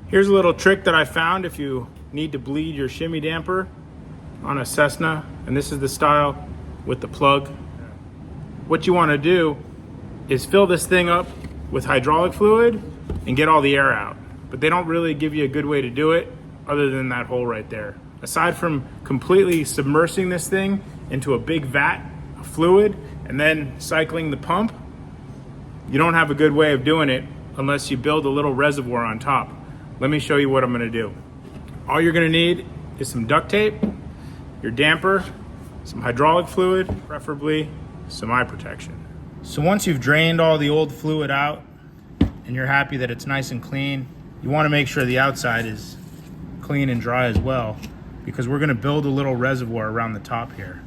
Here's a little trick that I found if you need to bleed your shimmy damper on a Cessna, and this is the style with the plug. What you want to do is fill this thing up with hydraulic fluid and get all the air out. But they don't really give you a good way to do it other than that hole right there. Aside from completely submersing this thing into a big vat of fluid and then cycling the pump, you don't have a good way of doing it unless you build a little reservoir on top. Let me show you what I'm gonna do. All you're gonna need is some duct tape, your damper, some hydraulic fluid, preferably some eye protection. So once you've drained all the old fluid out and you're happy that it's nice and clean, you wanna make sure the outside is clean and dry as well, because we're gonna build a little reservoir around the top here.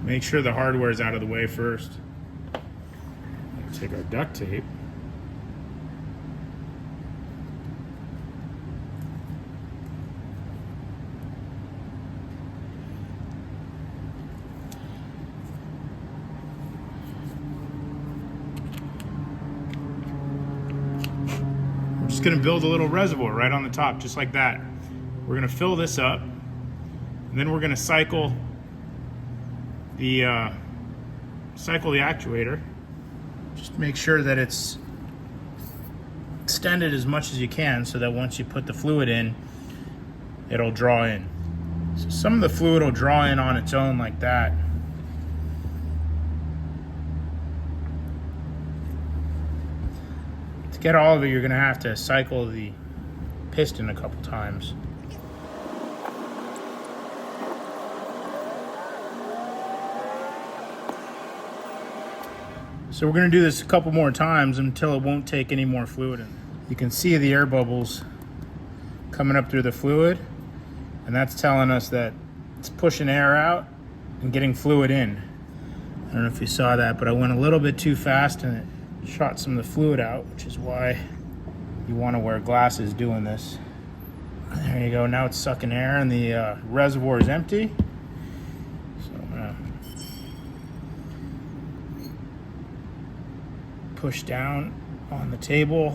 Make sure the hardware is out of the way first. Take our duct tape. We're just gonna build a little reservoir right on the top, just like that. We're gonna fill this up, and then we're gonna cycle the actuator. Just make sure that it's extended as much as you can so that once you put the fluid in, it'll draw in. So some of the fluid will draw in on its own like that. To get all of it, you're gonna have to cycle the piston a couple times. So we're going to do this a couple more times until it won't take any more fluid in. You can see the air bubbles coming up through the fluid, and that's telling us that it's pushing air out and getting fluid in. I don't know if you saw that, but I went a little bit too fast and it shot some of the fluid out, which is why you want to wear glasses doing this. There you go, now it's sucking air and the reservoir is empty. So I'm going to push down on the table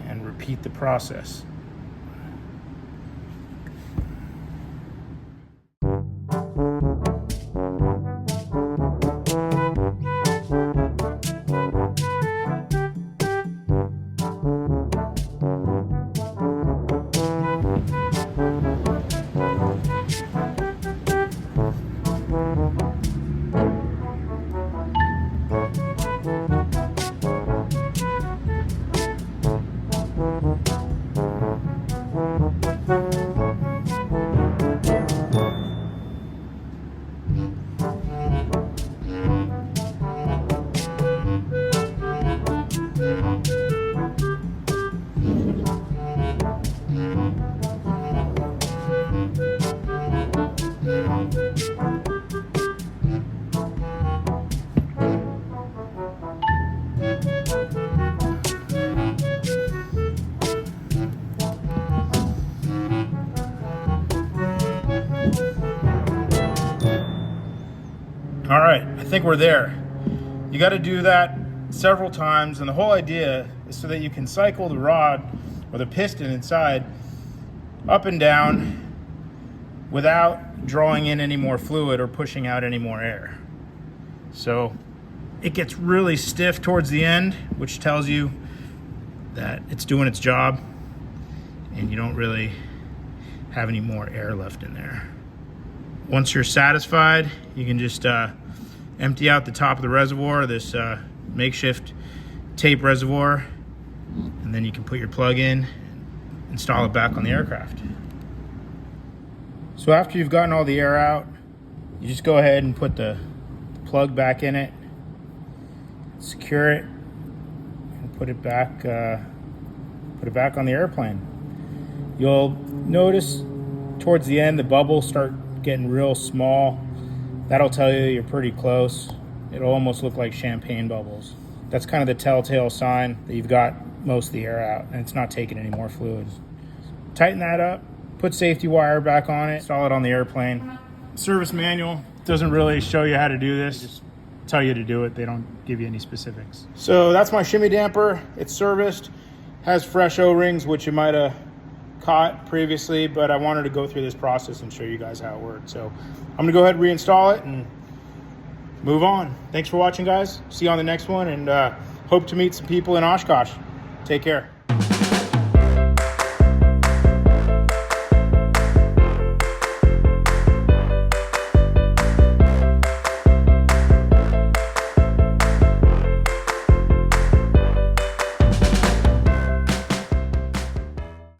and repeat the process. All right, I think we're there. You got to do that several times, and the whole idea is so that you can cycle the rod or the piston inside up and down without drawing in any more fluid or pushing out any more air. So it gets really stiff towards the end, which tells you that it's doing its job and you don't really have any more air left in there. Once you're satisfied, you can just empty out the top of the reservoir, this makeshift tape reservoir, and then you can put your plug in, install it back on the aircraft. So after you've gotten all the air out, you just go ahead and put the plug back in it, secure it, and put it back on the airplane. You'll notice towards the end the bubbles start getting real small. That'll tell you you're pretty close. It'll almost look like champagne bubbles. That's kind of the telltale sign that you've got most of the air out and it's not taking any more fluid. Tighten that up, put safety wire back on it, install it on the airplane. Service manual doesn't really show you how to do this, just tell you to do it. They don't give you any specifics. So that's my shimmy damper. It's serviced, has fresh O-rings, which you might have caught previously, but I wanted to go through this process and show you guys how it works. So I'm gonna go ahead and reinstall it and move on. Thanks for watching, guys. See you on the next one, and hope to meet some people in Oshkosh. Take care.